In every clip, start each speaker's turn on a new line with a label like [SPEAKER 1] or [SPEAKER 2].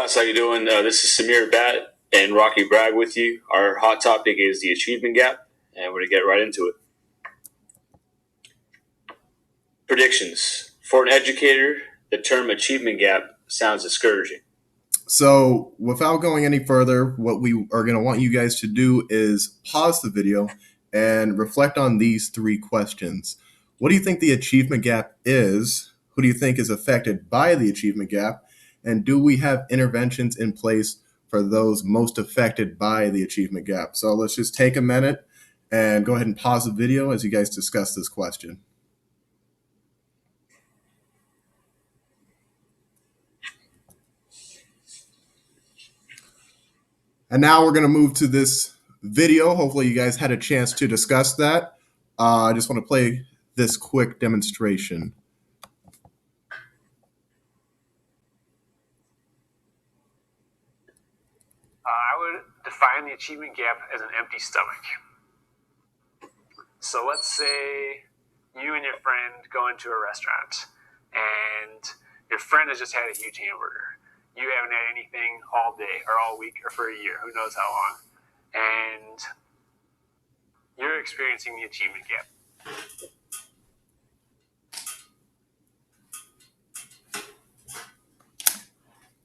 [SPEAKER 1] class. How you doing? This is Samir Bat and Rocky Bragg with you. Our hot topic is the achievement gap, and we're going to get right into it. Predictions. For an educator, the term achievement gap sounds discouraging.
[SPEAKER 2] So without going any further, what we are going to want you guys to do is pause the video and reflect on these three questions. What do you think the achievement gap is? Who do you think is affected by the achievement gap? And do we have interventions in place for those most affected by the achievement gap? So let's just take a minute and go ahead and pause the video as you guys discuss this question. And now we're going to move to this video. Hopefully you guys had a chance to discuss that. I just want to play this quick demonstration.
[SPEAKER 3] I would define the achievement gap as an empty stomach. So let's say you and your friend go into a restaurant and your friend has just had a huge hamburger. You haven't had anything all day or all week or for a year, who knows how long. And you're experiencing the achievement gap.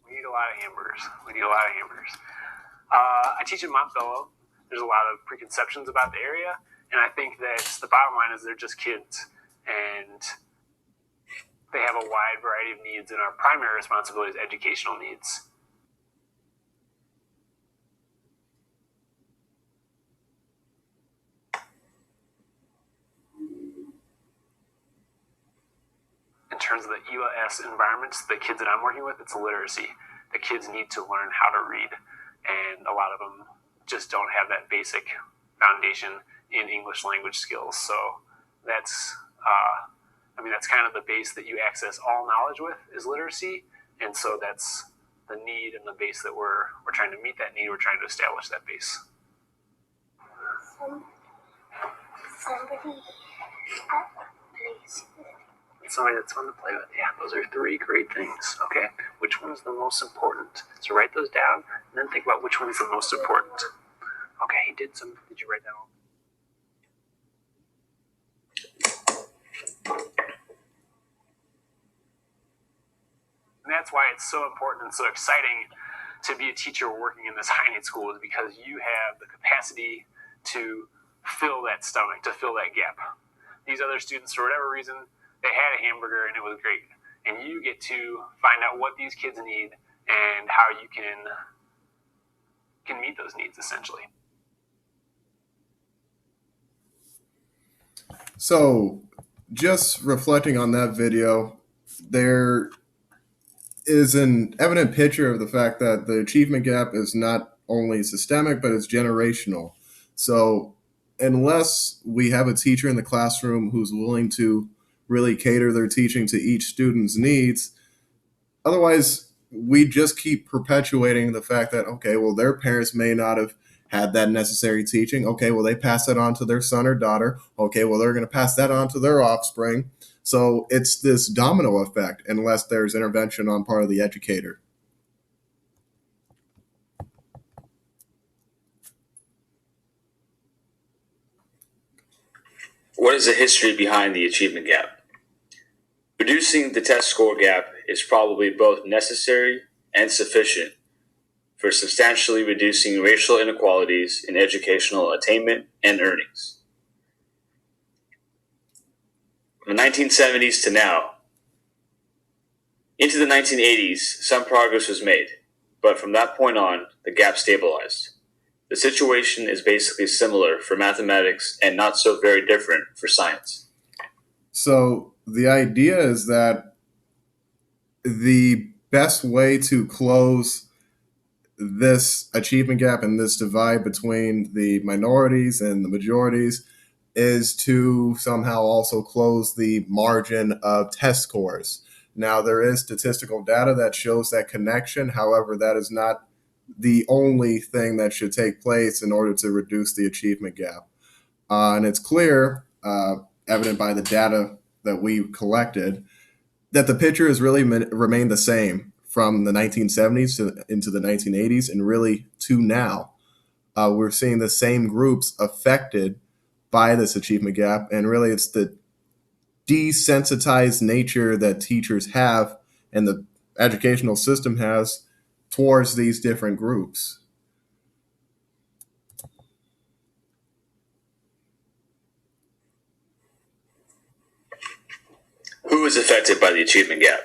[SPEAKER 3] We need a lot of hamburgers. I teach at Montbello. There's a lot of preconceptions about the area, and I think that the bottom line is they're just kids, and they have a wide variety of needs, and our primary responsibility is educational needs. In terms of the ELS environments, the kids that I'm working with, it's literacy. The kids need to learn how to read, and a lot of them just don't have that basic foundation in English language skills. So that's kind of the base that you access all knowledge with is literacy, and so that's the need and the base that we're trying to meet that need. We're trying to establish that base. Somebody that's fun to play with. Yeah, those are three great things. Okay, which one is the most important? So write those down, and then think about which one is the most important. Okay, did you write that all? And that's why it's so important and so exciting to be a teacher working in this high need school, is because you have the capacity to fill that stomach, to fill that gap. These other students, for whatever reason, they had a hamburger and it was great. And you get to find out what these kids need and how you can meet those needs, essentially.
[SPEAKER 2] So just reflecting on that video, there is an evident picture of the fact that the achievement gap is not only systemic, but it's generational. So unless we have a teacher in the classroom who's willing to really cater their teaching to each student's needs, otherwise we just keep perpetuating the fact that, okay, well, their parents may not have had that necessary teaching. Okay, well, they pass that on to their son or daughter. Okay, well, they're going to pass that on to their offspring. So it's this domino effect unless there's intervention on part of the educator.
[SPEAKER 1] What is the history behind the achievement gap? Reducing the test score gap is probably both necessary and sufficient for substantially reducing racial inequalities in educational attainment and earnings. From the 1970s to now, into the 1980s, some progress was made, but from that point on, the gap stabilized. The situation is basically similar for mathematics and not so very different for science.
[SPEAKER 2] So the idea is that the best way to close this achievement gap and this divide between the minorities and the majorities is to somehow also close the margin of test scores. Now, there is statistical data that shows that connection. However, that is not the only thing that should take place in order to reduce the achievement gap. And it's clear, evident by the data that we collected, that the picture has really remained the same from the 1970s into the 1980s and really to now. We're seeing the same groups affected by this achievement gap, and really it's the desensitized nature that teachers have and the educational system has towards these different groups.
[SPEAKER 1] Who is affected by the achievement gap?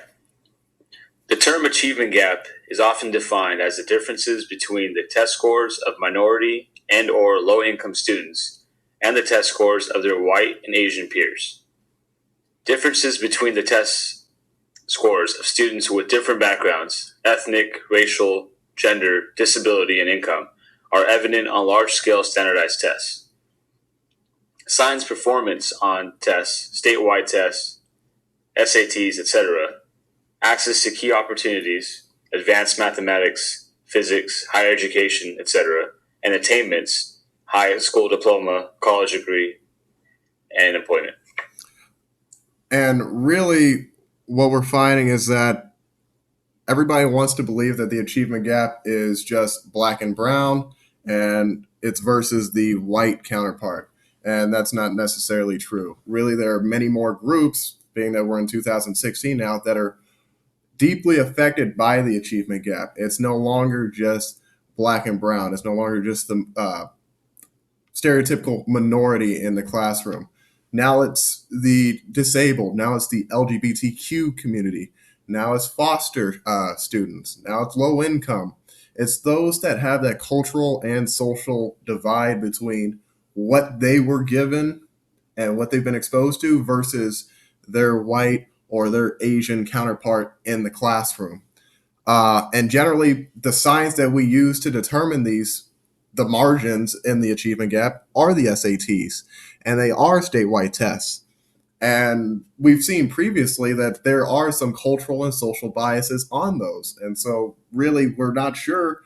[SPEAKER 1] The term achievement gap is often defined as the differences between the test scores of minority and or low-income students and the test scores of their white and Asian peers. Differences between the test scores of students with different backgrounds, ethnic, racial, gender, disability, and income are evident on large-scale standardized tests. Science performance on tests, statewide tests, SATs, etc., access to key opportunities, advanced mathematics, physics, higher education, etc., and attainments, high school diploma, college degree, and employment.
[SPEAKER 2] And really, what we're finding is that everybody wants to believe that the achievement gap is just black and brown and it's versus the white counterpart. And that's not necessarily true. Really, there are many more groups, being that we're in 2016 now, that are deeply affected by the achievement gap. It's no longer just black and brown. It's no longer just the stereotypical minority in the classroom. Now it's the disabled. Now it's the LGBTQ community. Now it's foster students. Now it's low income. It's those that have that cultural and social divide between what they were given and what they've been exposed to versus their white or their Asian counterpart in the classroom. And generally, the science that we use to determine the margins in the achievement gap are the SATs, and they are statewide tests. And we've seen previously that there are some cultural and social biases on those. And so, really, we're not sure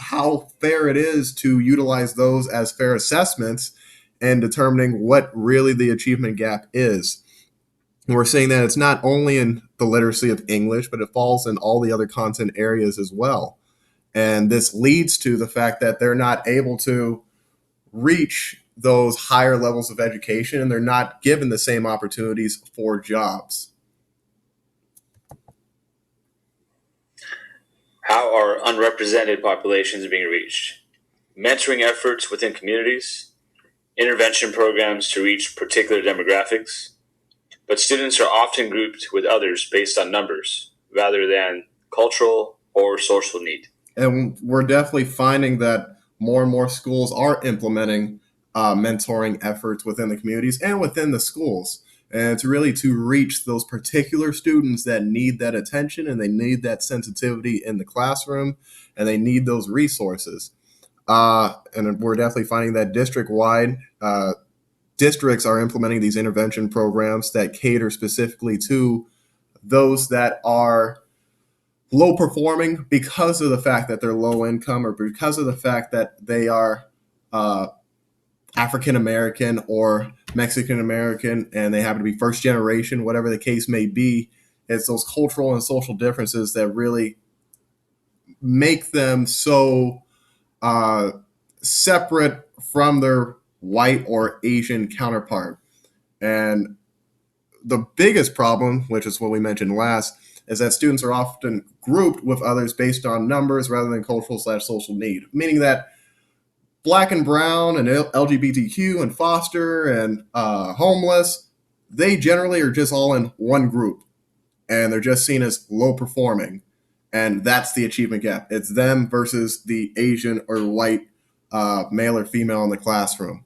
[SPEAKER 2] how fair it is to utilize those as fair assessments in determining what really the achievement gap is. And we're saying that it's not only in the literacy of English, but it falls in all the other content areas as well. And this leads to the fact that they're not able to reach those higher levels of education and they're not given the same opportunities for jobs.
[SPEAKER 1] How are unrepresented populations being reached? Mentoring efforts within communities, intervention programs to reach particular demographics, but students are often grouped with others based on numbers rather than cultural or social need.
[SPEAKER 2] And we're definitely finding that more and more schools are implementing mentoring efforts within the communities and within the schools. And it's really to reach those particular students that need that attention and they need that sensitivity in the classroom and they need those resources. And we're definitely finding that district-wide, districts are implementing these intervention programs that cater specifically to those that are low performing because of the fact that they're low income or because of the fact that they are African American or Mexican American and they happen to be first generation, whatever the case may be. It's those cultural and social differences that really make them so separate from their white or Asian counterpart. And the biggest problem, which is what we mentioned last, is that students are often grouped with others based on numbers rather than cultural/social need, meaning that black and brown and LGBTQ and foster and homeless, they generally are just all in one group and they're just seen as low performing. And that's the achievement gap. It's them versus the Asian or white male or female in the classroom.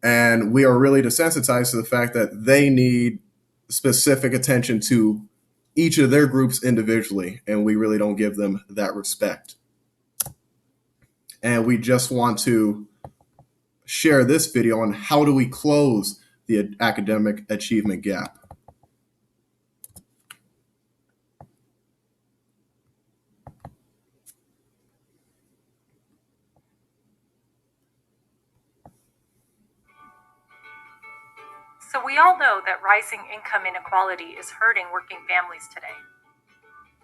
[SPEAKER 2] And we are really desensitized to the fact that they need specific attention to each of their groups individually, and we really don't give them that respect. And we just want to share this video on how do we close the academic achievement gap.
[SPEAKER 4] So we all know that rising income inequality is hurting working families today.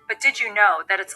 [SPEAKER 4] But did you know that it's